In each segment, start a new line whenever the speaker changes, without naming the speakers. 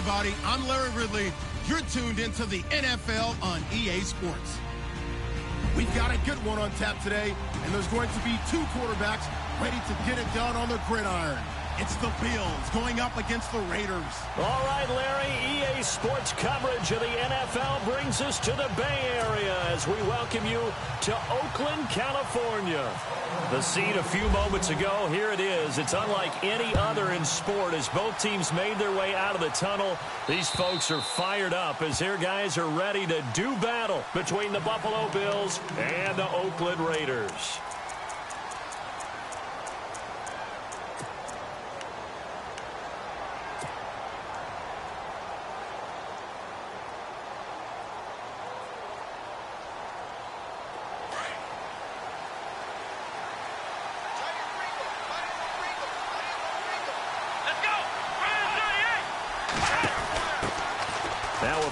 everybody. I'm Larry Ridley. You're tuned into the NFL on EA Sports. We've got a good one on tap today, and there's going to be two quarterbacks ready to get it done on the gridiron. It's the Bills going up against the Raiders.
All right, Larry, EA Sports coverage of the NFL brings us to the Bay Area as we welcome you to Oakland, California. The scene a few moments ago, here it is. It's unlike any other in sport as both teams made their way out of the tunnel. These folks are fired up as their guys are ready to do battle between the Buffalo Bills and the Oakland Raiders.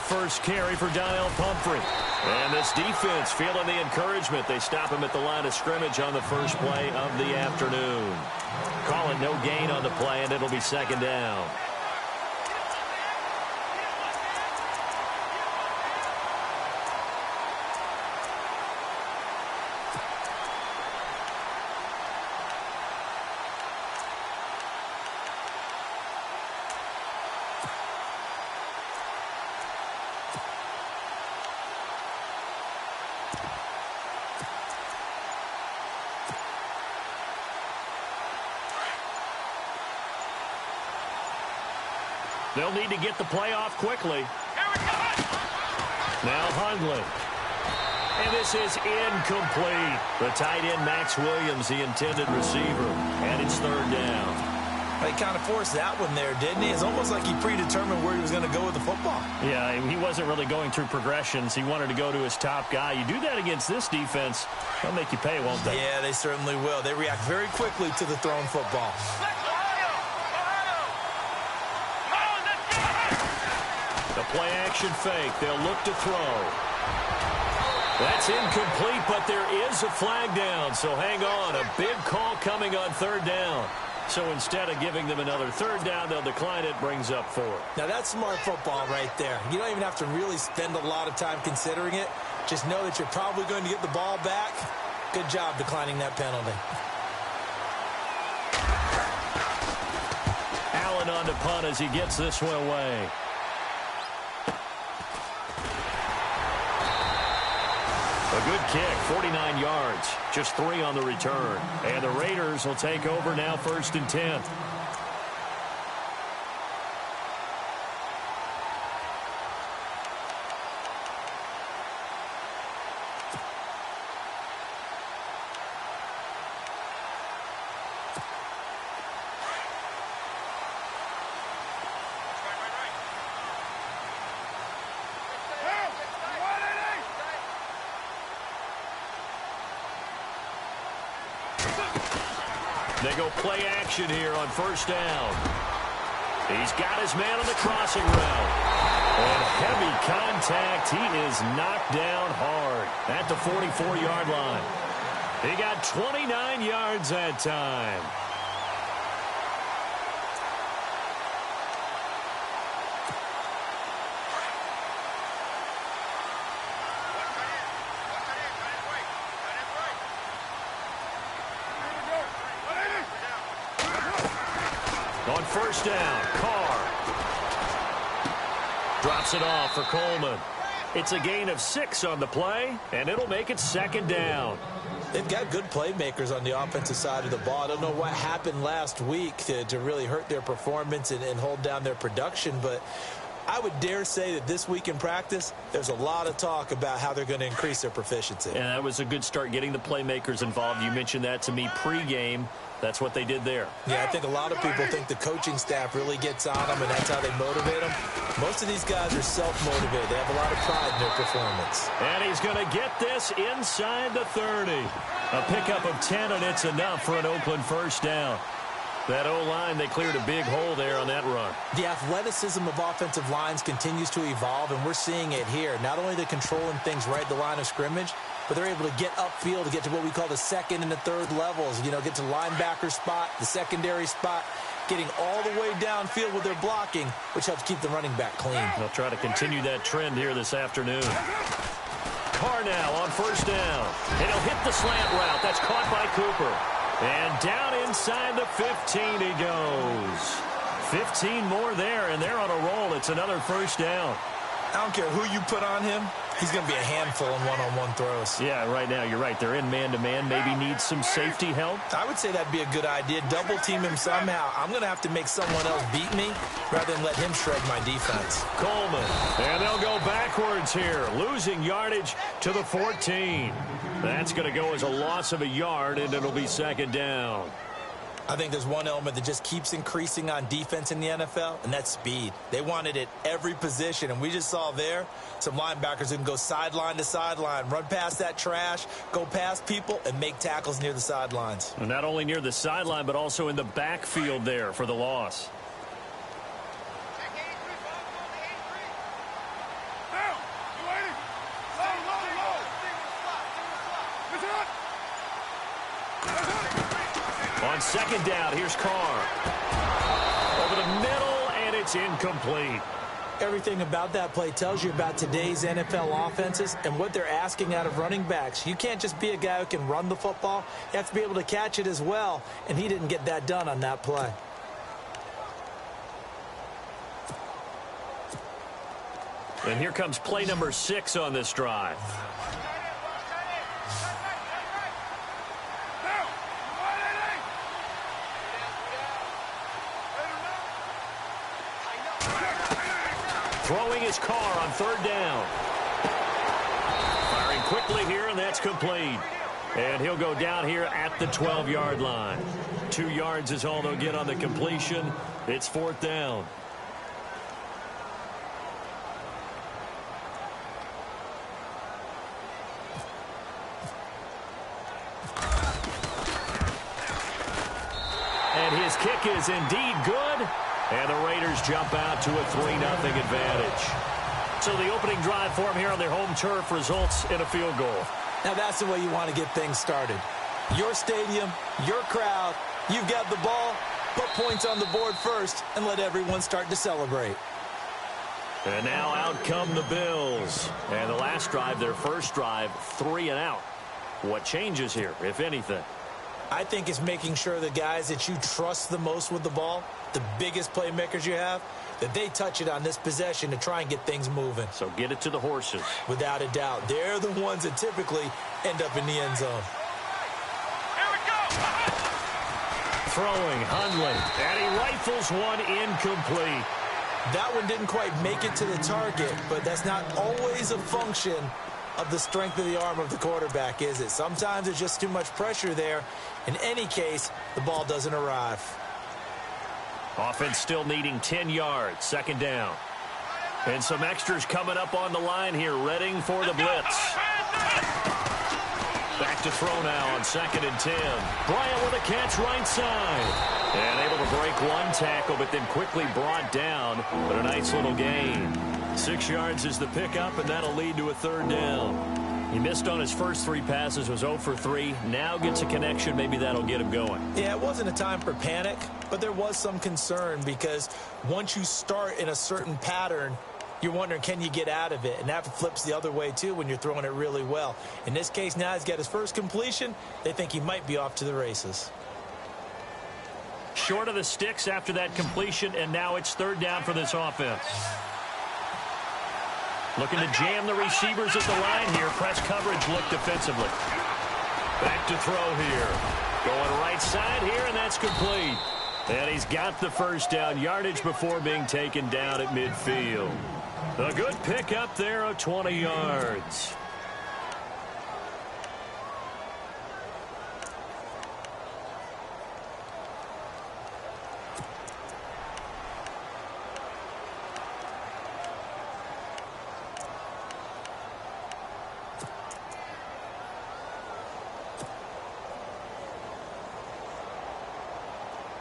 First carry for Donnell Pumphrey. And this defense feeling the encouragement. They stop him at the line of scrimmage on the first play of the afternoon. Call it no gain on the play, and it'll be second down. They'll need to get the play off quickly. Now Hundley. And this is incomplete. The tight end, Max Williams, the intended receiver. And it's third down.
He kind of forced that one there, didn't he? It's almost like he predetermined where he was going to go with the football.
Yeah, he wasn't really going through progressions. He wanted to go to his top guy. You do that against this defense, they'll make you pay, won't they?
Yeah, they certainly will. They react very quickly to the thrown football.
The play action fake. They'll look to throw. That's incomplete, but there is a flag down. So hang on. A big call coming on third down. So instead of giving them another third down, they'll decline it. Brings up fourth.
Now that's smart football right there. You don't even have to really spend a lot of time considering it. Just know that you're probably going to get the ball back. Good job declining that penalty.
Allen on to punt as he gets this one away. A good kick, 49 yards, just 3 on the return. And the Raiders will take over now, 1st and 10. They go play action here on first down. He's got his man on the crossing route. And heavy contact. He is knocked down hard at the 44-yard line. He got 29 yards that time. On first down, Carr drops it off for Coleman. It's a gain of 6 on the play, and it'll make it second down.
They've got good playmakers on the offensive side of the ball. I don't know what happened last week to really hurt their performance and hold down their production, but I would dare say that this week in practice, there's a lot of talk about how they're going to increase their proficiency.
And that was a good start getting the playmakers involved. You mentioned that to me pregame. That's what they did there.
Yeah, I think a lot of people think the coaching staff really gets on them, and that's how they motivate them. Most of these guys are self-motivated. They have a lot of pride in their performance.
And he's going to get this inside the 30. A pickup of 10, and it's enough for an Oakland first down. That O-line, they cleared a big hole there on that run.
The athleticism of offensive lines continues to evolve, and we're seeing it here. Not only are they controlling things right at the line of scrimmage, but they're able to get upfield to get to what we call the second and the third levels. You know, get to the linebacker spot, the secondary spot. getting all the way downfield with their blocking, which helps keep the running back clean.
They'll try to continue that trend here this afternoon. Carr now on first down. And he'll hit the slant route. That's caught by Cooper. And down inside the 15 he goes. 15 more there, and they're on a roll. It's another first down.
I don't care who you put on him. He's going to be a handful in one-on-one throws.
Yeah, right now, you're right. They're in man-to-man. Maybe needs some safety help.
I would say that'd be a good idea. Double-team him somehow. I'm going to have to make someone else beat me rather than let him shred my defense.
Coleman. And they'll go backwards here, losing yardage to the 14. That's going to go as a loss of a yard, and it'll be second down.
I think there's one element that just keeps increasing on defense in the NFL, and that's speed. They want it at every position, and we just saw there some linebackers who can go sideline to sideline, run past that trash, go past people, and make tackles near the sidelines.
And not only near the sideline, but also in the backfield there for the loss. On second down, here's Carr. Over the middle, and it's incomplete.
Everything about that play tells you about today's NFL offenses and what they're asking out of running backs. You can't just be a guy who can run the football. You have to be able to catch it as well, and he didn't get that done on that play.
And here comes play number 6 on this drive. Throwing his Carr on third down. Firing quickly here, and that's complete. And he'll go down here at the 12-yard line. 2 yards is all they'll get on the completion. It's fourth down. And his kick is indeed good. And the Raiders jump out to a 3-0 advantage. So the opening drive for them here on their home turf results in a field goal.
Now that's the way you want to get things started. Your stadium, your crowd, you've got the ball, put points on the board first, and let everyone start to celebrate.
And now out come the Bills. And the last drive, their first drive, 3 and out. What changes here, if anything?
I think it's making sure the guys that you trust the most with the ball, the biggest playmakers you have, that they touch it on this possession to try and get things moving.
So get it to the horses.
Without a doubt. They're the ones that typically end up in the end zone.
Here we go!
Throwing, Hundley, and he rifles one incomplete.
That one didn't quite make it to the target, but that's not always a function of the strength of the arm of the quarterback, is it? Sometimes there's just too much pressure there. In any case, the ball doesn't arrive.
Offense still needing 10 yards, second down. And some extras coming up on the line here, readying for the blitz. Back to throw now on 2nd and 10. Bryant with a catch right side. And able to break one tackle, but then quickly brought down. But a nice little gain. 6 yards is the pickup, and that'll lead to a third down. He missed on his first 3 passes, was 0 for 3. Now gets a connection. Maybe that'll get him going.
Yeah, it wasn't a time for panic, but there was some concern because once you start in a certain pattern, you're wondering, can you get out of it? And that flips the other way, too, when you're throwing it really well. In this case, now he's got his first completion. They think he might be off to the races.
Short of the sticks after that completion, and now it's third down for this offense. Looking to jam the receivers at the line here. Press coverage look defensively. Back to throw here. Going right side here, and that's complete. And he's got the first down, yardage before being taken down at midfield. A good pickup there of 20 yards.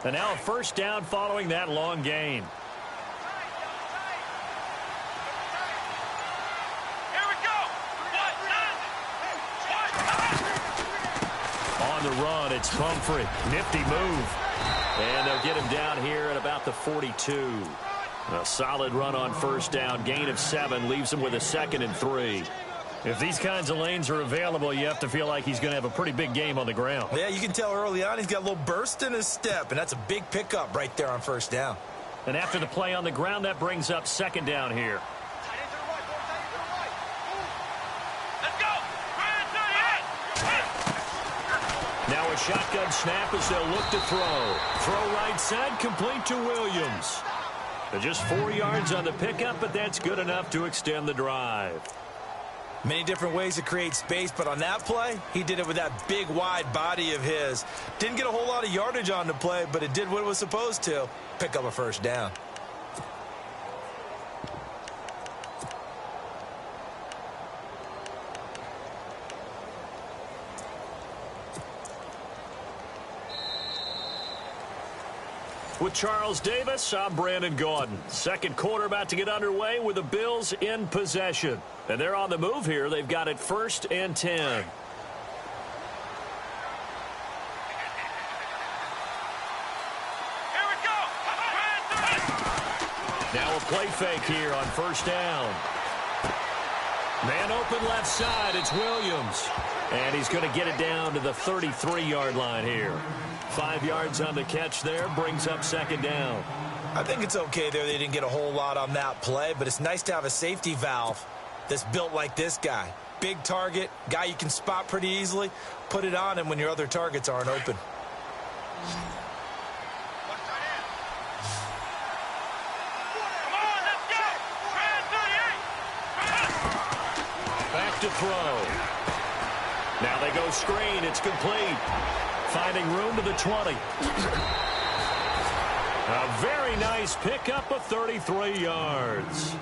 And now a first down following that long gain.
Here we go!
On the run, it's Pumphrey. Nifty move. And they'll get him down here at about the 42. A solid run on first down. Gain of 7 leaves him with a 2nd and 3. If these kinds of lanes are available, you have to feel like he's going to have a pretty big game on the ground.
Yeah, you can tell early on he's got a little burst in his step, and that's a big pickup right there on first down.
And after the play on the ground, that brings up 2nd down here.
Let's go.
Now a shotgun snap as they'll look to throw. Throw right side, complete to Williams. Just 4 yards on the pickup, but that's good enough to extend the drive.
Many different ways to create space, but on that play, he did it with that big, wide body of his. Didn't get a whole lot of yardage on the play, but it did what it was supposed to. Pick up a first down.
With Charles Davis, I'm Brandon Gaudin. Second quarter about to get underway with the Bills in possession. And they're on the move here. They've got it 1st and 10.
Here we go.
Now a play fake here on first down. Man open left side. It's Williams. And he's going to get it down to the 33-yard line here. 5 yards on the catch there. Brings up 2nd down.
I think it's okay there. They didn't get a whole lot on that play, but it's nice to have a safety valve that's built like this guy. Big target, guy you can spot pretty easily. Put it on him when your other targets aren't open.
Come on, let's go.
Back to throw. Now they go screen. It's complete. Finding room to the 20. A very nice pickup of 33 yards.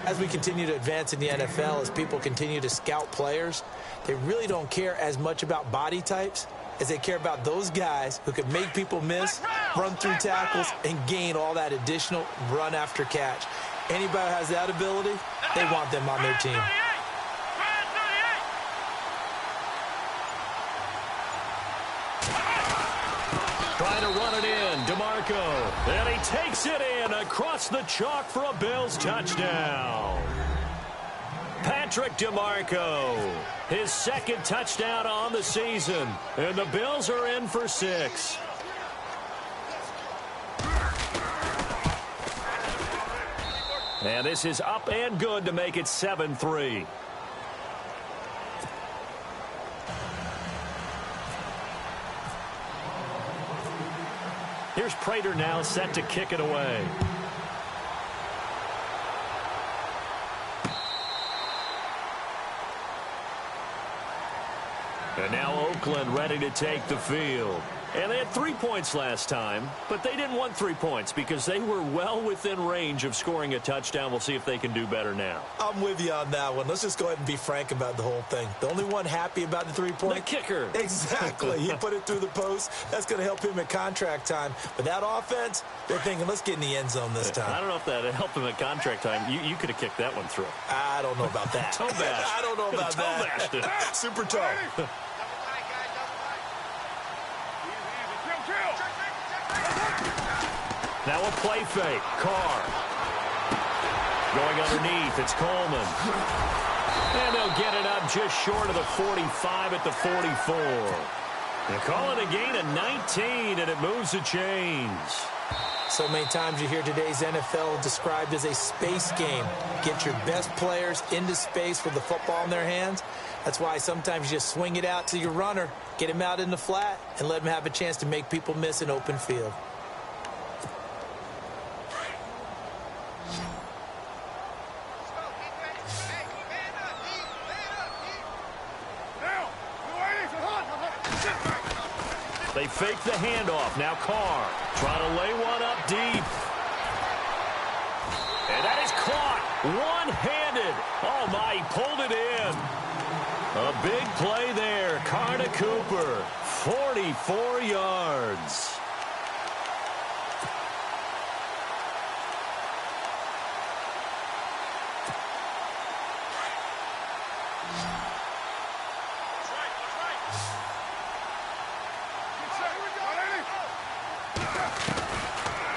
As we continue to advance in the NFL, as people continue to scout players, they really don't care as much about body types as they care about those guys who can make people miss, run through tackles, and gain all that additional run after catch. Anybody who has that ability, they want them on their team.
Trying to run it in, DeMarco. And he takes it in across the chalk for a Bills touchdown. Patrick DeMarco, his 2nd touchdown on the season. And the Bills are in for 6. And this is up and good to make it 7-3. Here's Prater now set to kick it away. And now Oakland ready to take the field. And they had 3 points last time, but they didn't want 3 points because they were well within range of scoring a touchdown. We'll see if they can do better now.
I'm with you on that one. Let's just go ahead and be frank about the whole thing. The only one happy about the 3-point?
The kicker.
Exactly. He put it through the post. That's going to help him at contract time. But that offense, they're thinking, let's get in the end zone this time.
I don't know if that helped him at contract time. You could have kicked that one through.
I don't know about that.
Toe bash.
I don't know about that.
Toe bashed it.
Super toe.
Now a play fake. Carr. Going underneath. It's Coleman. And they'll get it up just short of the 45 at the 44. They call it a gain of 19, and it moves the chains.
So many times you hear today's NFL described as a space game. Get your best players into space with the football in their hands. That's why sometimes you just swing it out to your runner, get him out in the flat, and let him have a chance to make people miss an open field.
They fake the handoff. Now Carr trying to lay one up deep. And that is caught one-handed. Oh, my, he pulled it in. A big play there. Carr to Cooper. 44 yards.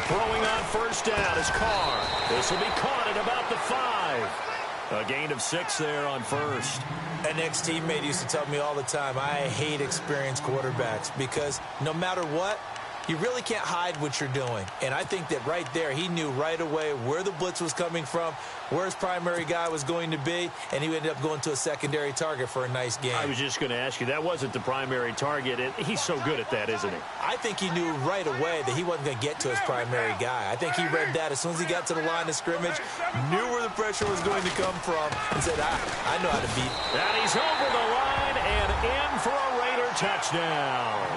Throwing on first down is Carr. This will be caught at about the 5. A gain of 6 there on first.
An ex-teammate used to tell me all the time, I hate experienced quarterbacks because no matter what, you really can't hide what you're doing. And I think that right there, he knew right away where the blitz was coming from, where his primary guy was going to be, and he ended up going to a secondary target for a nice game.
I was just going to ask you, that wasn't the primary target, and he's so good at that, isn't he?
I think he knew right away that he wasn't going to get to his primary guy. I think he read that as soon as he got to the line of scrimmage, knew where the pressure was going to come from, and said, I know how to beat.
And he's over the line and in for a Raider touchdown.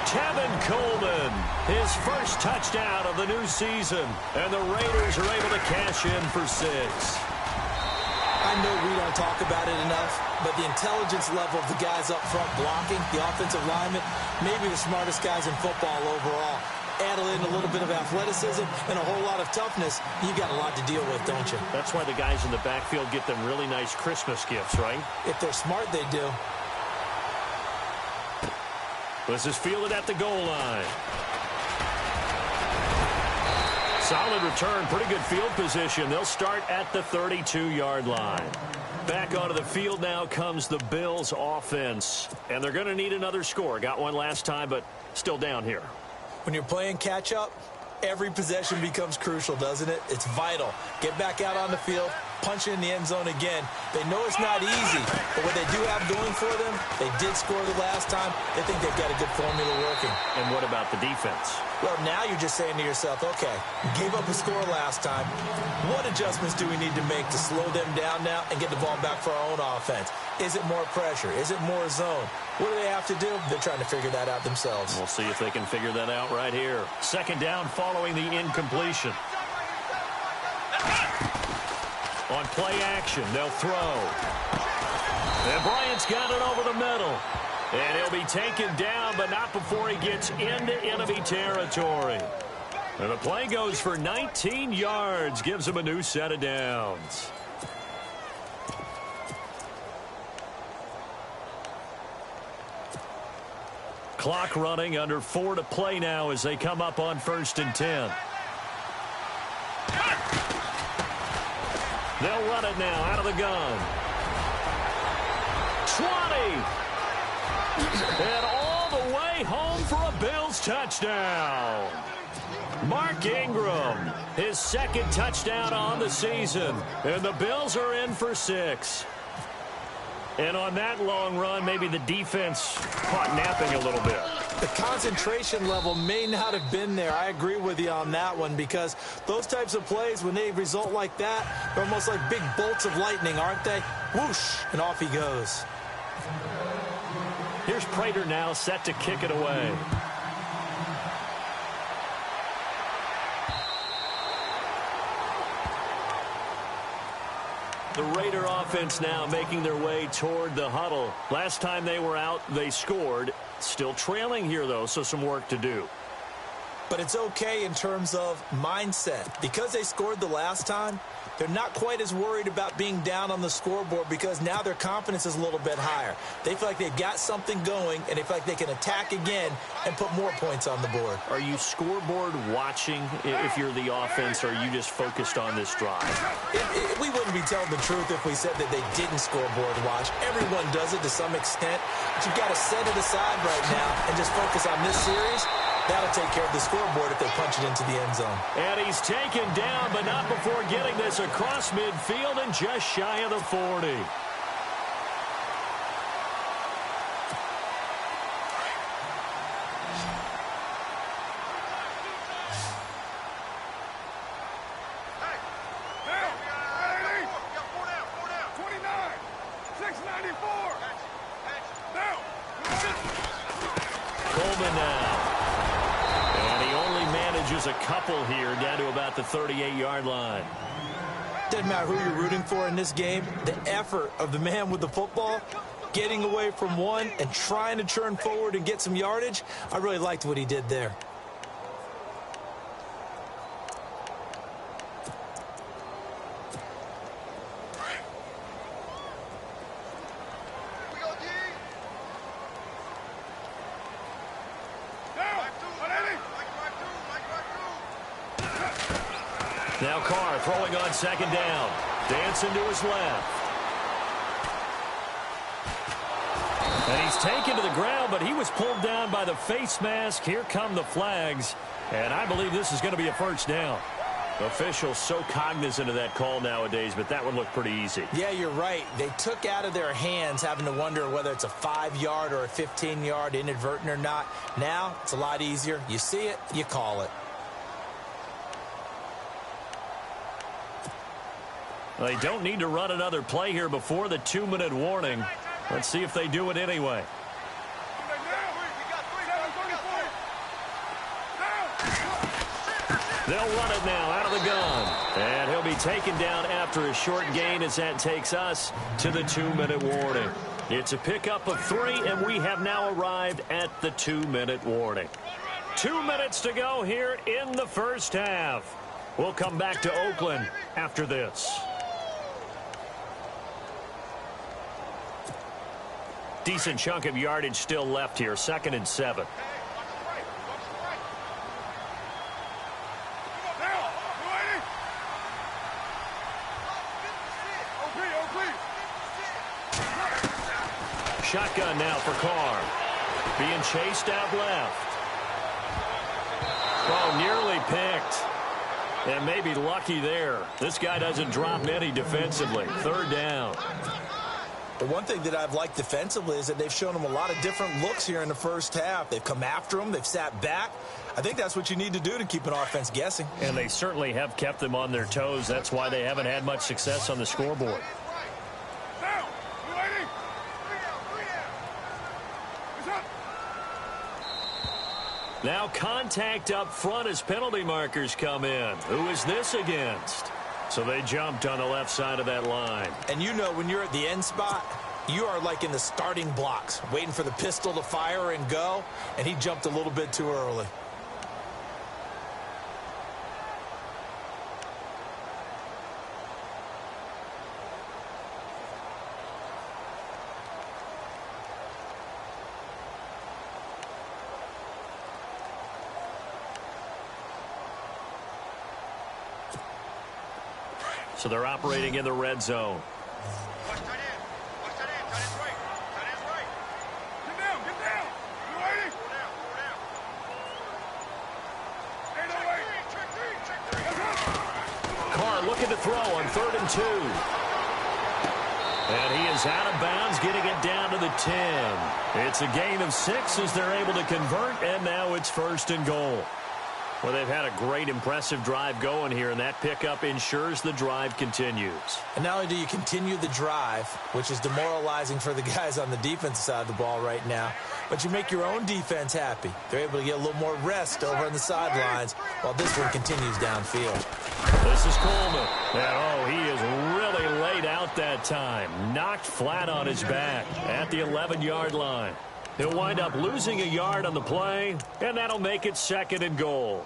Tevin Coleman, his first touchdown of the new season, and the Raiders are able to cash in for 6.
I know we don't talk about it enough, but the intelligence level of the guys up front blocking, the offensive linemen, maybe the smartest guys in football overall. Add in a little bit of athleticism and a whole lot of toughness, you got a lot to deal with, don't you?
That's why the guys in the backfield get them really nice Christmas gifts, right?
If they're smart, they do.
This is fielded at the goal line. Solid return, pretty good field position. They'll start at the 32-yard line. Back onto the field now comes the Bills offense. And they're going to need another score. Got one last time, but still down here.
When you're playing catch-up, every possession becomes crucial, doesn't it? It's vital. Get back out on the field, punch in the end zone again. They know it's not easy, but what they do have going for them, they did score the last time. They think they've got a good formula working.
And what about the defense?
Well, now you're just saying to yourself, okay, gave up a score last time. What adjustments do we need to make to slow them down now and get the ball back for our own offense? Is it more pressure? Is it more zone? What do they have to do? They're trying to figure that out themselves.
We'll see if they can figure that out right here. Second down following the incompletion. On play action, they'll throw. And Bryant's got it over the middle. And he'll be taken down, but not before he gets into enemy territory. And the play goes for 19 yards, gives him a new set of downs. Clock running, under 4 to play now as they come up on 1st and 10. They'll run it now out of the gun. 20. And all the way home for a Bills touchdown. Mark Ingram, his second touchdown on the season. And the Bills are in for 6. And on that long run, maybe the defense caught napping a little bit.
The concentration level may not have been there. I agree with you on that one because those types of plays, when they result like that, they're almost like big bolts of lightning, aren't they? Whoosh, and off he goes.
Here's Prater now set to kick it away. The Raider offense now making their way toward the huddle. Last time they were out, they scored. Still trailing here, though, so some work to do.
But it's okay in terms of mindset. Because they scored the last time, they're not quite as worried about being down on the scoreboard because now their confidence is a little bit higher. They feel like they've got something going, and they feel like they can attack again and put more points on the board.
Are you scoreboard watching if you're the offense, or are you just focused on this drive?
We wouldn't be telling the truth if we said that they didn't scoreboard watch. Everyone does it to some extent, but you've got to set it aside right now and just focus on this series. That'll take care of the scoreboard if they punch it into the end zone.
And he's taken down, but not before getting this across midfield and just shy of the 40. Coleman now. A couple here down to about the 38-yard line.
Doesn't matter who you're rooting for in this game. The effort of the man with the football, getting away from one and trying to turn forward and get some yardage, I really liked what he did there.
Now Carr throwing on second down. Dancing to his left. And he's taken to the ground, but he was pulled down by the face mask. Here come the flags. And I believe this is going to be a first down. Officials so cognizant of that call nowadays, but that would look pretty easy.
Yeah, you're right. They took out of their hands having to wonder whether it's a 5-yard or a 15-yard inadvertent or not. Now, it's a lot easier. You see it, you call it.
They don't need to run another play here before the 2-minute warning. Let's see if they do it anyway. They'll run it now out of the gun. And he'll be taken down after a short gain as that takes us to the 2-minute warning. It's a pickup of 3, and we have now arrived at the 2-minute warning. 2 minutes to go here in the first half. We'll come back to Oakland after this. Decent chunk of yardage still left here. 2nd and 7. Shotgun now for Carr. Being chased out left. Oh, nearly picked. And maybe lucky there. This guy doesn't drop many defensively. 3rd down.
The one thing that I've liked defensively is that they've shown him a lot of different looks here in the first half. They've come after him. They've sat back. I think that's what you need to do to keep an offense guessing.
And they certainly have kept them on their toes. That's why they haven't had much success on the scoreboard. Now contact up front as penalty markers come in. Who is this against? So they jumped on the left side of that line.
And you know when you're at the end spot, you are like in the starting blocks, waiting for the pistol to fire and go, and he jumped a little bit too early.
So they're operating in the red zone.
Watch tight end. Watch tight end. Tight end's right. Tight end's right. Get down. Get down. You ready? Go down. Go down. Ain't no way. Check three.
Carr looking to throw on 3rd and 2. And he is out of bounds, getting it down to the 10. It's a gain of 6 as they're able to convert, and now it's 1st and goal. Well, they've had a great, impressive drive going here, and that pickup ensures the drive continues.
And not only do you continue the drive, which is demoralizing for the guys on the defensive side of the ball right now, but you make your own defense happy. They're able to get a little more rest over on the sidelines while this one continues downfield.
This is Coleman. And, he is really laid out that time. Knocked flat on his back at the 11-yard line. He'll wind up losing a yard on the play, and that'll make it 2nd and goal.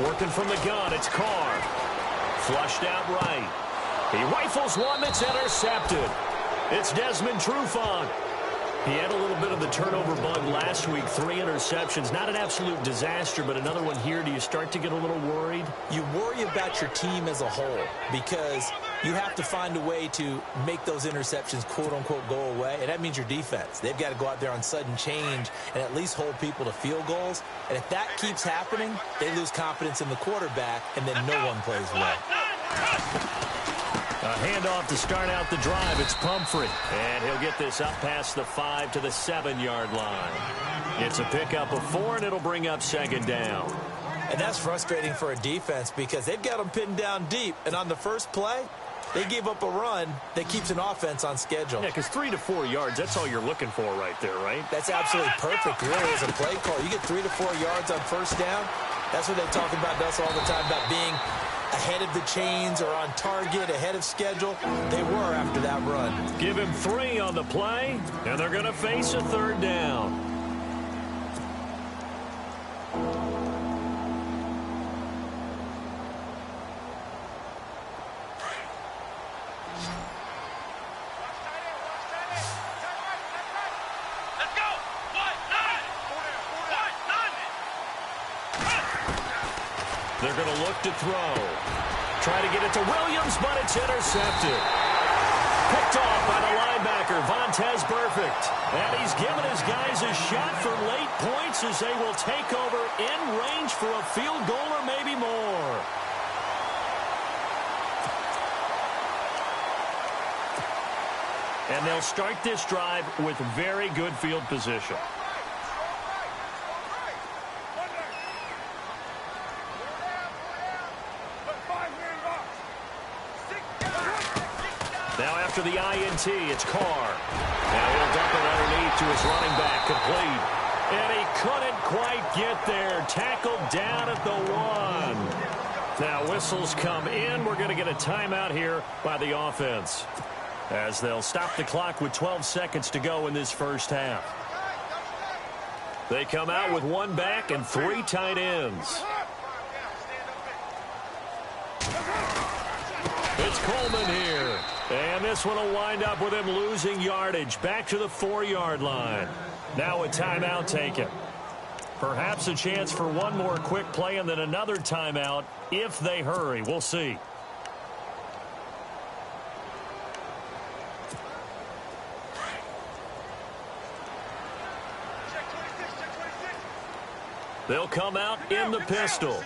Working from the gun, it's Carr. Flushed out right. He rifles one that's intercepted. It's Desmond Trufant. He had a little bit of the turnover bug last week, 3 interceptions. Not an absolute disaster, but another one here. Do you start to get a little worried?
You worry about your team as a whole because you have to find a way to make those interceptions, quote-unquote, go away, and that means your defense. They've got to go out there on sudden change and at least hold people to field goals. And if that keeps happening, they lose confidence in the quarterback, and then no one plays well.
A handoff to start out the drive. It's Pumphrey. And he'll get this up past the 5 to the 7-yard line. It's a pickup of 4, and it'll bring up 2nd down.
And that's frustrating for a defense because they've got them pinned down deep. And on the first play, they gave up a run that keeps an offense on schedule.
Yeah, because 3 to 4 yards, that's all you're looking for right there, right?
That's absolutely perfect, really, as a play call. You get 3 to 4 yards on 1st down. That's what they talk about us all the time, about being ahead of the chains or on target, ahead of schedule. They were after that run.
Give him 3 on the play, and they're going to face a 3rd down. They're going to look to throw. Try to get it to Williams, but it's intercepted. Picked off by the linebacker, Vontaze Burfict. And he's given his guys a shot for late points as they will take over in range for a field goal or maybe more. And they'll start this drive with very good field position. Now after the INT, it's Carr. Now he'll dump it underneath to his running back, complete. And he couldn't quite get there. Tackled down at the 1. Now whistles come in. We're going to get a timeout here by the offense, as they'll stop the clock with 12 seconds to go in this first half. They come out with 1 back and 3 tight ends. It's Coleman here. And this one will wind up with him losing yardage back to the 4-yard line. Now a timeout taken. Perhaps a chance for one more quick play and then another timeout if they hurry. We'll see. They'll come out in the pistol.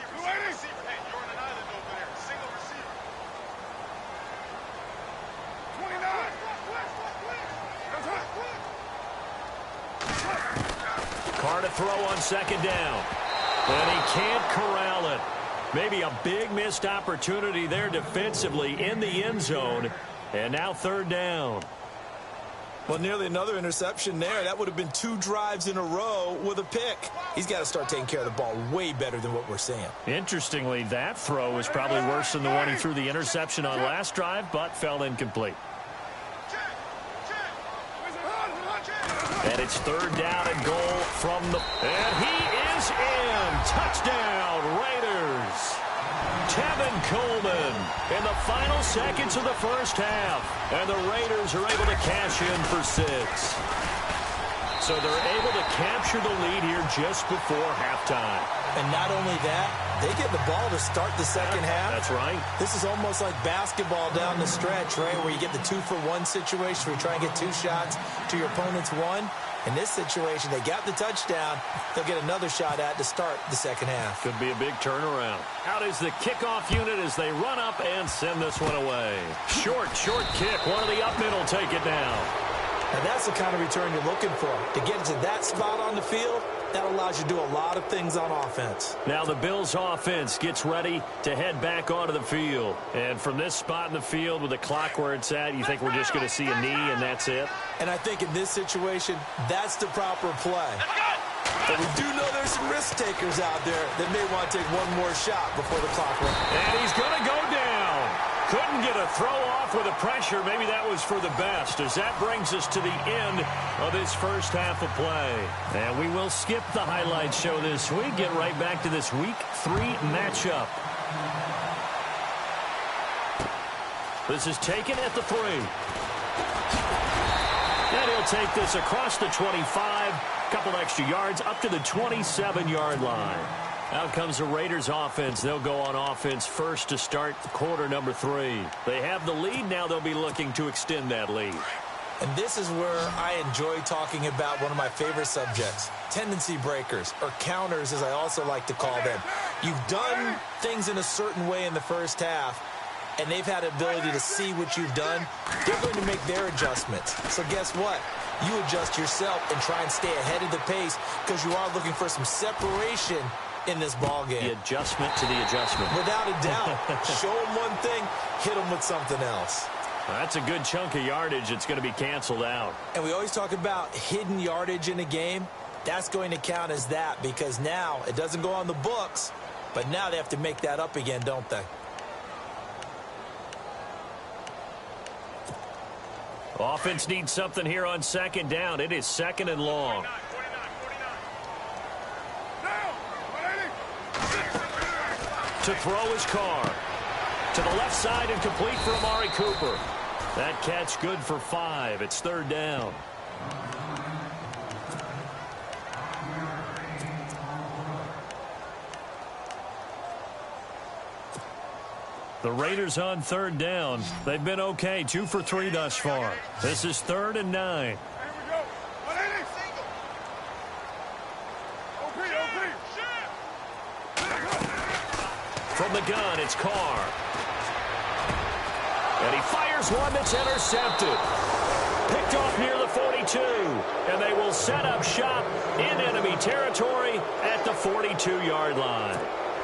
Carr to throw on 2nd down. And he can't corral it. Maybe a big missed opportunity there defensively in the end zone. And now 3rd down.
Well, nearly another interception there. That would have been 2 drives in a row with a pick. He's got to start taking care of the ball way better than what we're seeing. Interestingly, that throw was probably worse than the one he threw the interception on last drive, but fell incomplete.
And it's 3rd down and goal from the... And he is in. Touchdown, Raiders. Tevin Coleman in the final seconds of the first half. And the Raiders are able to cash in for 6. So they're able to capture the lead here just before halftime. And not only that, they get the ball to start the second half. That's right. This is almost like basketball down the stretch, right, where you get the 2-for-1 situation where you try and get 2 shots to your opponent's 1. In this situation, they got the touchdown. They'll get another shot at to start the second half. Could be a big turnaround. Out is the kickoff unit as they run up and send this one away. Short kick. One of the up middle take it down. Now that's the kind of return you're looking for. To get to that spot on the field, that allows you to do a lot of things on offense. Now the Bills offense gets ready to head back onto the field. And from this spot in the field with the clock where it's at, you think we're just going to see a knee and that's it? And I think in this situation, that's the proper play. But we do know there's some risk takers out there that may want to take one more shot before the clock runs. And he's going to go down. Couldn't get a throw off with the pressure. Maybe that was for the best, as that brings us to the end of this first half of play. And we will skip the highlight show this week. Get right back to this Week 3 matchup. This is taken at the 3. And he'll take this across the 25. Couple extra yards up to the 27-yard line. Out comes the Raiders offense. They'll go on offense first to start quarter number 3. They have the lead. Now they'll be looking to extend that lead. And this is where I enjoy talking about one of my favorite subjects, tendency breakers, or counters as I also like to call them. You've done things in a certain way in the first half, and they've had the ability to see what you've done. They're going to make their adjustments. So guess what? You adjust yourself and try and stay ahead of the pace because you are looking for some separation in this ball game. The adjustment to the adjustment. Without a doubt. Show them one thing, hit them with something else. That's a good chunk of yardage. It's going to be canceled out. And we always talk about hidden yardage in a game. That's going to count as that because now it doesn't go on the books, but now they have to make that up again, don't they? Offense needs something here on second down. It is second and long. To throw his car. To the left side and complete for Amari Cooper. That catch good for 5. It's third down. The Raiders on third down. They've been okay, 2 for 3 thus far. This is 3rd and 9. From the gun, it's Carr. And he fires one that's intercepted. Picked off near the 42. And they will set up shop in enemy territory at the 42-yard line.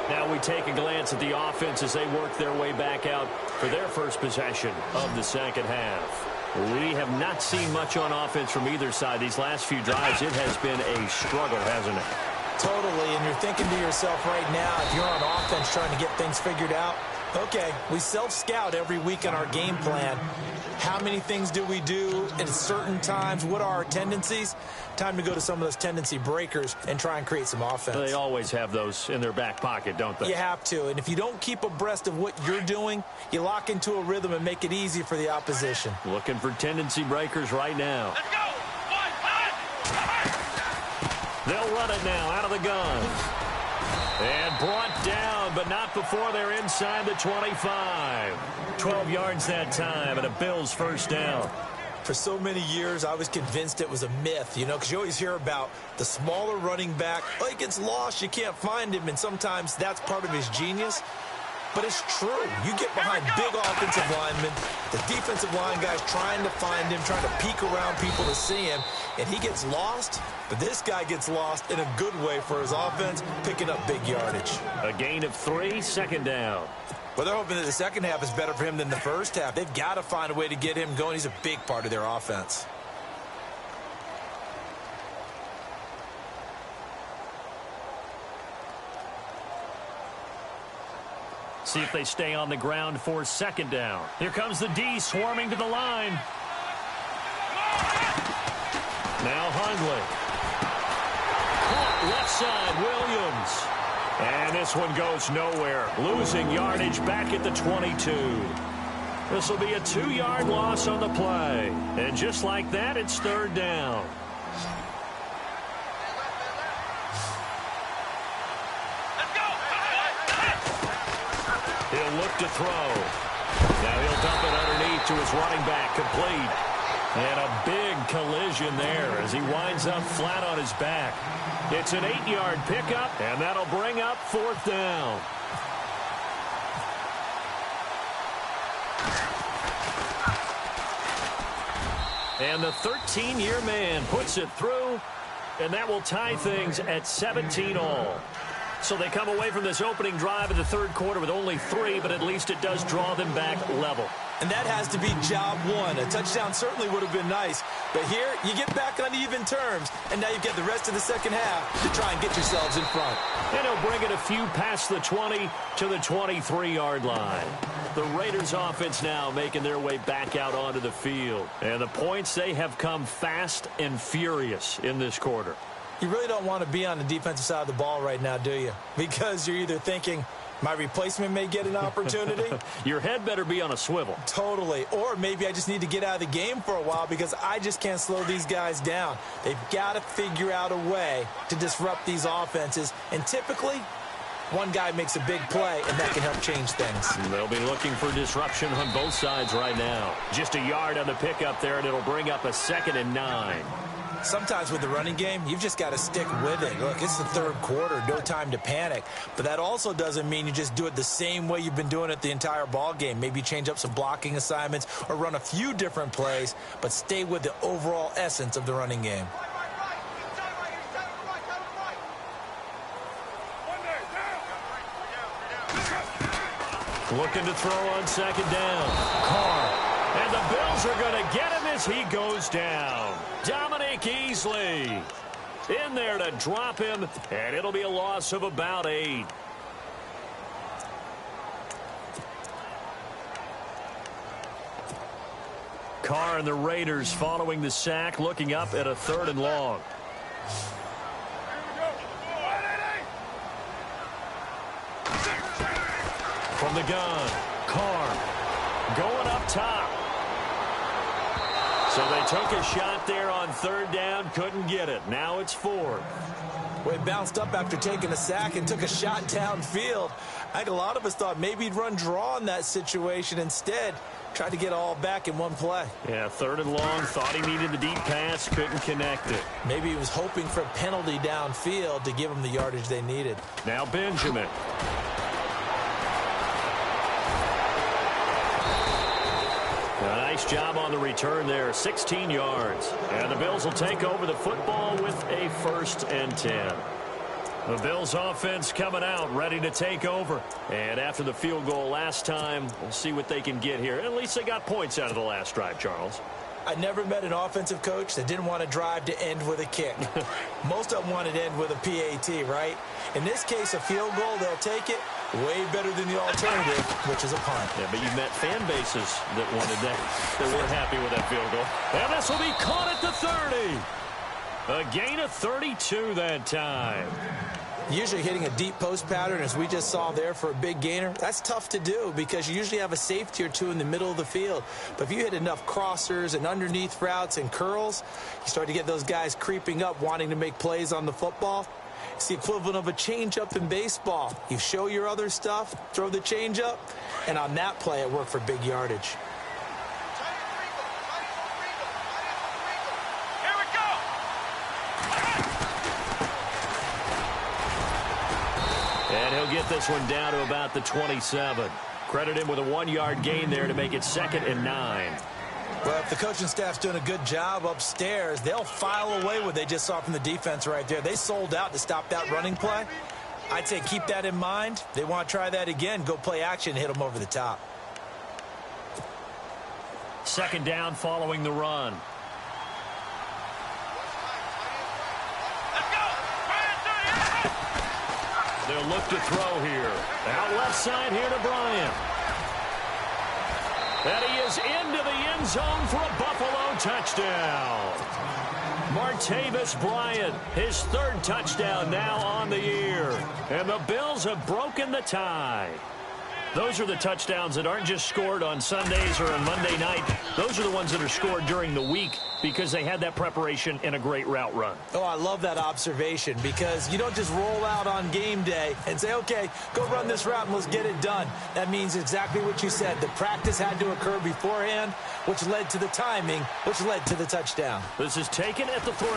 Now we take a glance at the offense as they work their way back out for their first possession of the second half. We have not seen much on offense from either side. These last few drives, it has been a struggle, hasn't it?
Totally, and you're thinking to yourself right now, if you're on offense trying to get things figured out, okay, we self-scout every week in our game plan. How many things do we do at certain times? What are our tendencies? Time to go to some of those tendency breakers and try and create some offense.
They always have those in their back pocket, don't they?
You have to, and if you don't keep abreast of what you're doing, you lock into a rhythm and make it easy for the opposition.
Looking for tendency breakers right now.
Let's go!
They'll run it now out of the gun. And brought down, but not before they're inside the 25. 12 yards that time, and a Bills first down.
For so many years, I was convinced it was a myth, you know, because you always hear about the smaller running back. Oh, he gets lost, you can't find him, and sometimes that's part of his genius. But it's true. You get behind big offensive linemen, the defensive line guys trying to find him, trying to peek around people to see him, and he gets lost. But this guy gets lost in a good way for his offense, picking up big yardage.
A gain of 3, second down.
Well, they're hoping that the second half is better for him than the first half. They've got to find a way to get him going. He's a big part of their offense.
See if they stay on the ground for second down. Here comes the D swarming to the line. Now Hundley. Caught left side, Williams. And this one goes nowhere. Losing yardage back at the 22. This will be a 2-yard loss on the play. And just like that, it's third down. He'll look to throw. Now he'll dump it underneath to his running back, complete. And a big collision there as he winds up flat on his back. It's an 8-yard pickup, and that'll bring up fourth down. And the 13-year man puts it through, and that will tie things at 17 all. So they come away from this opening drive in the third quarter with only 3, but at least it does draw them back level.
And that has to be job one. A touchdown certainly would have been nice. But here, you get back on even terms, and now you get the rest of the second half to try and get yourselves in front.
And he'll bring it a few past the 20 to the 23-yard line. The Raiders offense now making their way back out onto the field. And the points, they have come fast and furious in this quarter.
You really don't want to be on the defensive side of the ball right now, do you? Because you're either thinking, my replacement may get an opportunity.
Your head better be on a swivel.
Totally. Or maybe I just need to get out of the game for a while because I just can't slow these guys down. They've got to figure out a way to disrupt these offenses. And typically, one guy makes a big play, and that can help change things.
They'll be looking for disruption on both sides right now. Just a yard on the pickup there, and it'll bring up a 2nd and 9.
Sometimes with the running game, you've just got to stick with it. Look, it's the third quarter, no time to panic. But that also doesn't mean you just do it the same way you've been doing it the entire ball game. Maybe change up some blocking assignments or run a few different plays, but stay with the overall essence of the running game.
Looking to throw on second down. Carr. And the Bills are going to get him as he goes down. Dominique Easley in there to drop him, and it'll be a loss of about 8. Carr and the Raiders following the sack, looking up at a 3rd and long. From the gun, Carr going up top. So they took a shot there on 3rd down, couldn't get it. Now it's 4th.
Well, he bounced up after taking a sack and took a shot downfield. I think a lot of us thought maybe he'd run draw in that situation. Instead, tried to get all back in one play.
Yeah, 3rd and long, thought he needed the deep pass, couldn't connect it.
Maybe he was hoping for a penalty downfield to give him the yardage they needed.
Now Benjamin. A nice job on the return there, 16 yards. And the Bills will take over the football with a 1st and 10. The Bills offense coming out, ready to take over. And after the field goal last time, we'll see what they can get here. At least they got points out of the last drive, Charles.
I never met an offensive coach that didn't want a drive to end with a kick. Most of them wanted to end with a PAT, right? In this case, a field goal, they'll take it. Way better than the alternative, which is a punt.
Yeah, but you've met fan bases that wanted that. They weren't happy with that field goal. And this will be caught at the 30. A gain of 32 that time.
Usually hitting a deep post pattern, as we just saw there for a big gainer, that's tough to do because you usually have a safety or two in the middle of the field. But if you hit enough crossers and underneath routes and curls, you start to get those guys creeping up wanting to make plays on the football. It's the equivalent of a changeup in baseball. You show your other stuff, throw the changeup, and on that play it worked for big yardage.
Here we go.
And he'll get this one down to about the 27. Credit him with a 1-yard gain there to make it 2nd and 9.
Well, if the coaching staff's doing a good job upstairs, they'll file away what they just saw from the defense right there. They sold out to stop that running play. I'd say keep that in mind. They want to try that again. Go play action, hit them over the top.
2nd down following the run.
Let's go.
They'll look to throw here. Out left side here to Bryant. And he is into the end zone for a Buffalo touchdown. Martavis Bryant, his 3rd touchdown now on the year. And the Bills have broken the tie. Those are the touchdowns that aren't just scored on Sundays or on Monday night. Those are the ones that are scored during the week because they had that preparation and a great route run.
Oh, I love that observation because you don't just roll out on game day and say, okay, go run this route and let's get it done. That means exactly what you said. The practice had to occur beforehand, which led to the timing, which led to the touchdown.
This is taken at the 3.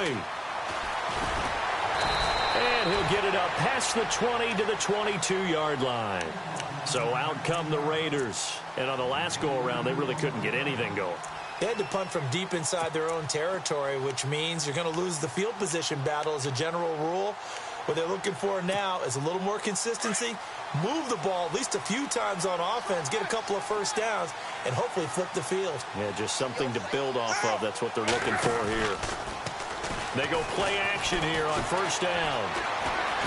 And he'll get it up past the 20 to the 22-yard line. So out come the Raiders. And on the last go-around, they really couldn't get anything going.
They had to punt from deep inside their own territory, which means you're going to lose the field position battle as a general rule. What they're looking for now is a little more consistency, move the ball at least a few times on offense, get a couple of 1st downs, and hopefully flip the field.
Yeah, just something to build off of. That's what they're looking for here. They go play action here on 1st down.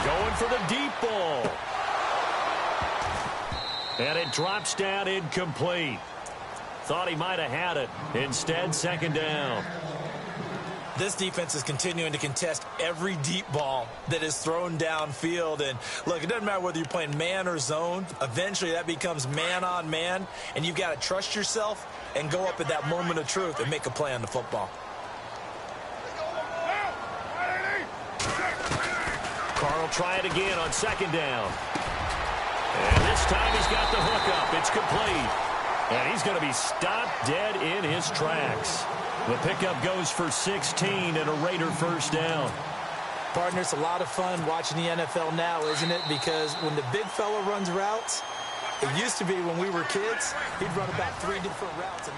Going for the deep ball. And it drops down incomplete. Thought he might have had it. Instead, 2nd down.
This defense is continuing to contest every deep ball that is thrown downfield. And look, it doesn't matter whether you're playing man or zone. Eventually, that becomes man on man. And you've got to trust yourself and go up at that moment of truth and make a play on the football.
Carr will try it again on 2nd down. And this time he's got the hook up. It's complete. And he's going to be stopped dead in his tracks. The pickup goes for 16 and a Raider 1st down.
Partner, it's a lot of fun watching the NFL now, isn't it? Because when the big fella runs routes, it used to be when we were kids, he'd run about 3 different routes. And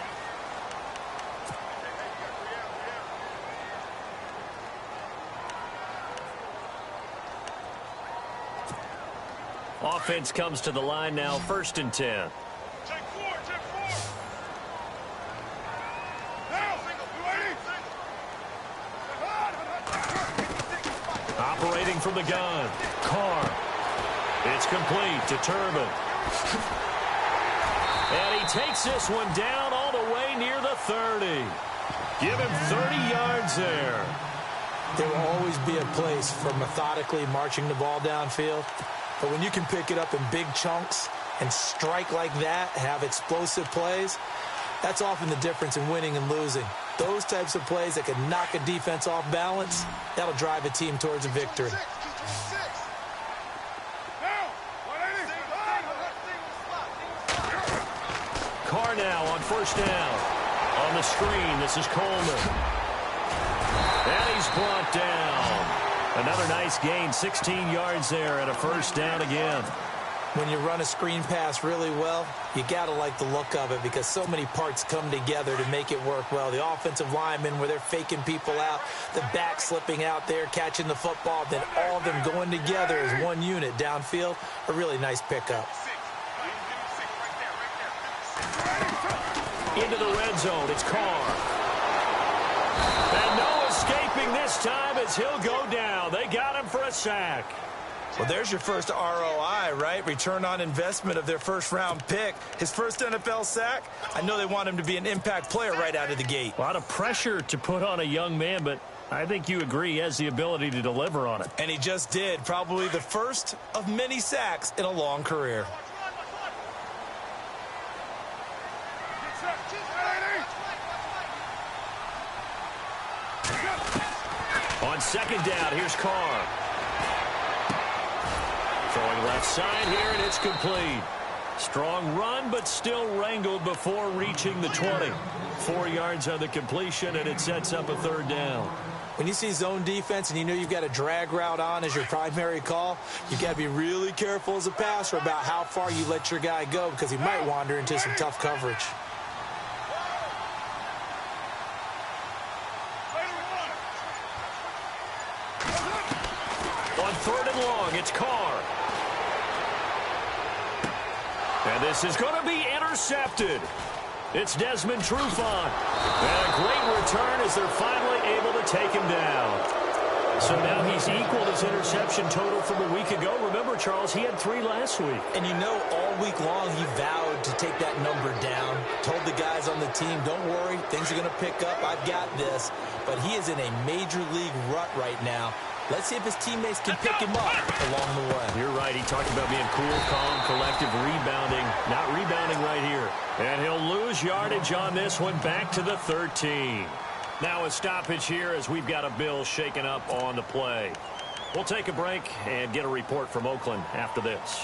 offense comes to the line now, 1st and 10.
Check 4, check 4. Now,
Operating from the gun, Carr. It's complete to Turbin. And he takes this one down all the way play near the 30. Give him 30 yards there.
There will always be a place for methodically marching the ball downfield. But when you can pick it up in big chunks and strike like that, have explosive plays, that's often the difference in winning and losing. Those types of plays that can knock a defense off balance, that'll drive a team towards a victory.
Carr now on first down. On the screen, this is Coleman. And he's brought down. Another nice gain, 16 yards there and a first down again.
When you run a screen pass really well, you got to like the look of it because so many parts come together to make it work well. The offensive linemen where they're faking people out, the back slipping out there, catching the football, then all of them going together as one unit downfield, a really nice pickup.
Into the red zone, it's Carr. And no escaping this time as he'll go down. They got him for a sack.
Well, there's your first ROI, right? Return on investment of their first-round pick. His first NFL sack, I know they want him to be an impact player right out of the gate.
A lot of pressure to put on a young man, but I think you agree he has the ability to deliver on it.
And he just did. Probably the first of many sacks in a long career.
On second down, here's Carr. Throwing left side here, and it's complete. Strong run, but still wrangled before reaching the 20. 4 yards on the completion, and it sets up a third down.
When you see zone defense and you know you've got a drag route on as your primary call, you've got to be really careful as a passer about how far you let your guy go because he might wander into some tough coverage.
On third and long, it's Carr. And this is going to be intercepted. It's Desmond Trufant. And a great return as they're finally able to take him down. So now he's equaled his interception total from a week ago. Remember, Charles, he had 3 last week.
And you know all week long he vowed to take that number down. Told the guys on the team, don't worry, things are going to pick up. I've got this. But he is in a major league rut right now. Let's see if his teammates can pick him up along the way.
You're right. He talked about being cool, calm, collective, rebounding. Not rebounding right here. And he'll lose yardage on this one back to the 13. Now a stoppage here as we've got a Bill shaken up on the play. We'll take a break and get a report from Oakland after this.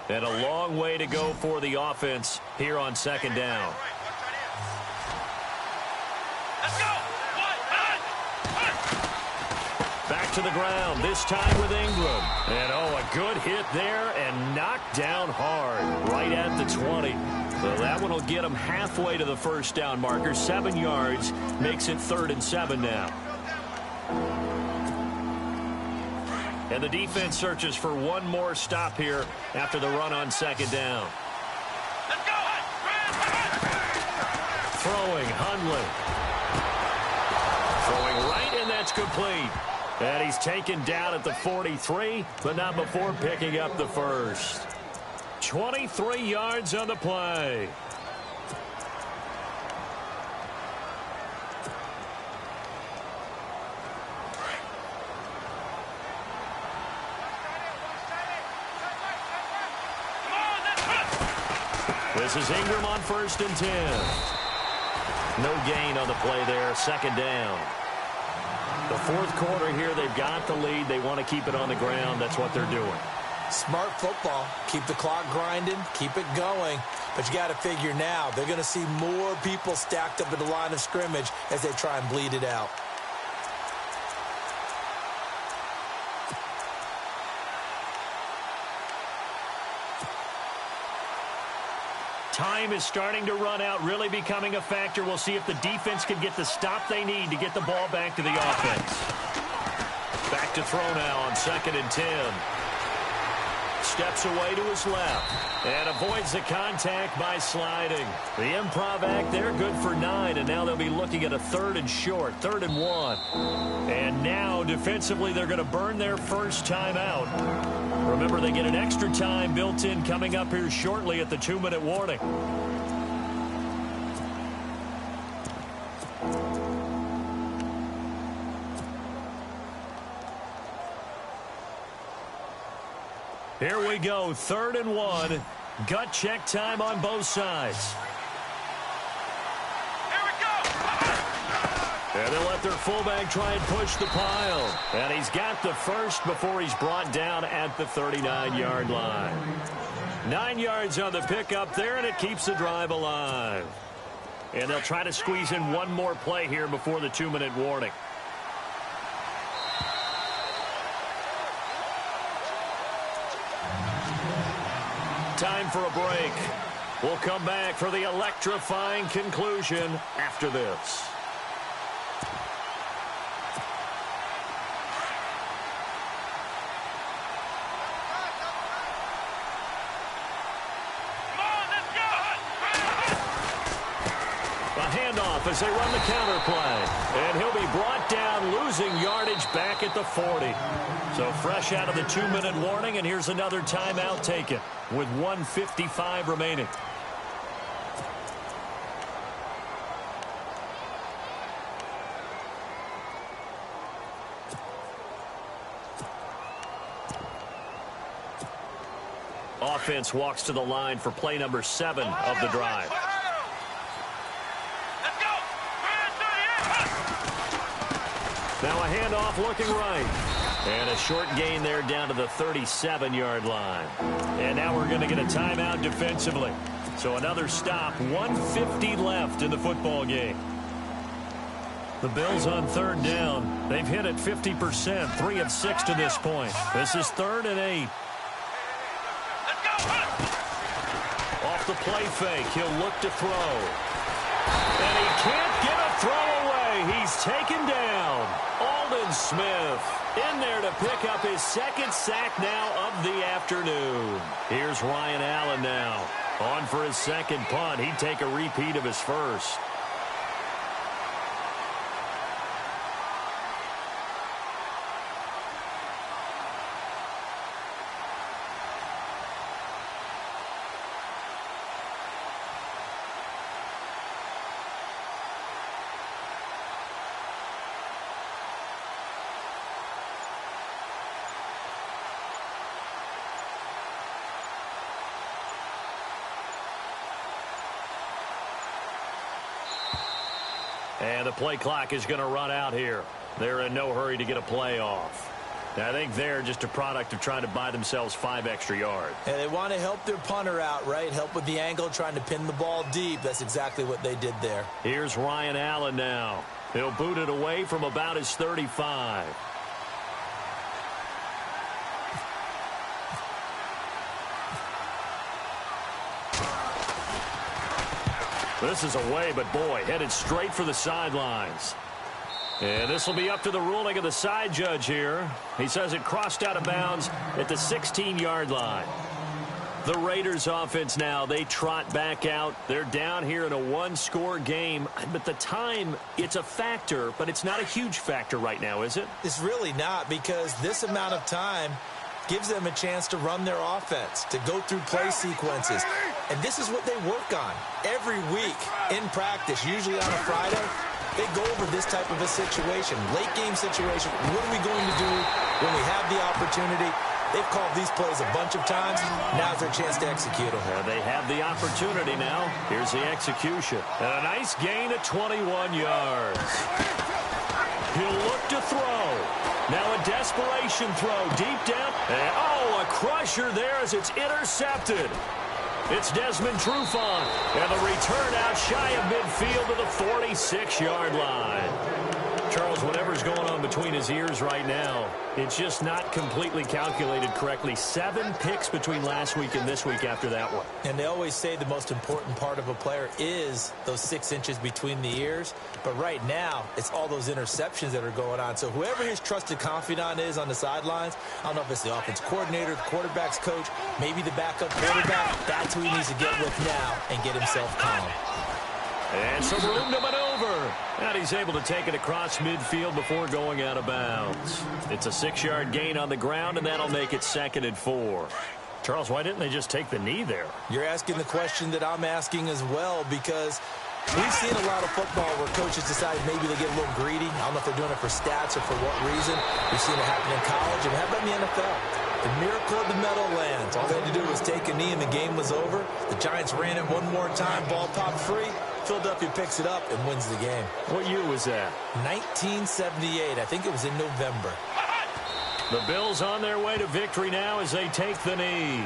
And a long way to go for the offense here on second down.
Let's go!
Back to the ground, this time with Ingram. And, oh, a good hit there and knocked down hard right at the 20. So that one will get him halfway to the first down marker. 7 yards makes it 3rd and 7 now. And the defense searches for one more stop here after the run on second down.
Let's go!
Throwing, Hundley. Throwing right, and that's complete. And he's taken down at the 43, but not before picking up the first. 23 yards on the play. This is Ingram on 1st and 10. No gain on the play there, 2nd down. The 4th quarter here, they've got the lead. They want to keep it on the ground. That's what they're doing.
Smart football. Keep the clock grinding. Keep it going. But you got to figure now, they're going to see more people stacked up at the line of scrimmage as they try and bleed it out.
Time is starting to run out, really becoming a factor. We'll see if the defense can get the stop they need to get the ball back to the offense. Back to throw now on 2nd and 10. steps away to his left and avoids the contact by sliding. The improv act there, good for 9, and now they'll be looking at a 3rd and short, 3rd and 1. And now, defensively, they're going to burn their first timeout. Remember, they get an extra time built in coming up here shortly at the 2-minute warning. Here we go, 3rd and 1. Gut check time on both sides.
Here we go.
And they'll let their fullback try and push the pile. And he's got the first before he's brought down at the 39-yard line. 9 yards on the pickup there, and it keeps the drive alive. And they'll try to squeeze in one more play here before the 2-minute warning. Time for a break. We'll come back for the electrifying conclusion after this. As they run the counter play. And he'll be brought down, losing yardage back at the 40. So fresh out of the 2-minute warning, and here's another timeout taken with 1:55 remaining. Offense walks to the line for play number 7 of the drive. Now a handoff looking right. And a short gain there down to the 37-yard line. And now we're going to get a timeout defensively. So another stop, 1:50 left in the football game. The Bills on 3rd down. They've hit it 50%, 3 of 6 to this point. This is 3rd and 8. Off the play fake, he'll look to throw. And he can't get a throw away. He's taken down. Aldon Smith in there to pick up his 2nd sack now of the afternoon. Here's Ryan Allen now. On for his 2nd punt. He'd take a repeat of his first. And the play clock is going to run out here. They're in no hurry to get a play off. I think they're just a product of trying to buy themselves 5 extra yards.
And they want to help their punter out, right? Help with the angle, trying to pin the ball deep. That's exactly what they did there.
Here's Ryan Allen now. He'll boot it away from about his 35. This is away, but boy, headed straight for the sidelines. And this will be up to the ruling of the side judge here. He says it crossed out of bounds at the 16-yard line. The Raiders offense now, they trot back out. They're down here in a 1-score game. But the time, it's a factor, but it's not a huge factor right now, is it?
It's really not, because this amount of time gives them a chance to run their offense, to go through play sequences. And this is what they work on every week in practice, usually on a Friday. They go over this type of a situation, late game situation. What are we going to do when we have the opportunity? They've called these plays a bunch of times. Now's their chance to execute them.
They have the opportunity now. Here's the execution. And a nice gain at 21 yards. He'll look to throw. Now a desperation throw deep down. And, a crusher there as it's intercepted. It's Desmond Trufant. And the return out shy of midfield to the 46-yard line. Charles, whatever's going on between his ears right now, it's just not completely calculated correctly. 7 picks between last week and this week after that one.
And they always say the most important part of a player is those 6 inches between the ears. But right now, it's all those interceptions that are going on. So whoever his trusted confidant is on the sidelines, I don't know if it's the offense coordinator, the quarterback's coach, maybe the backup quarterback, that's who he needs to get with now and get himself calm.
And some room to maneuver. And he's able to take it across midfield before going out of bounds. It's a 6-yard gain on the ground, and that'll make it 2nd and 4. Charles, why didn't they just take the knee there?
You're asking the question that I'm asking as well, because we've seen a lot of football where coaches decide maybe they get a little greedy. I don't know if they're doing it for stats or for what reason. We've seen it happen in college, and how about in the NFL? The miracle of the Meadowlands. All they had to do was take a knee, and the game was over. The Giants ran it one more time. Ball popped free. Philadelphia picks it up and wins the game.
What year was that?
1978. I think it was in November.
The Bills on their way to victory now as they take the knee.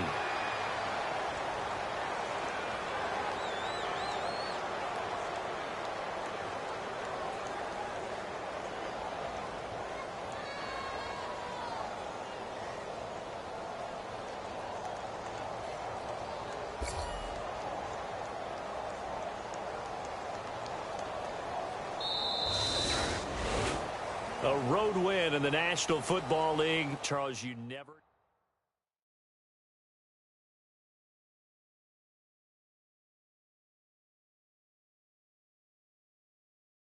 A road win in the National Football League. Charles, you never...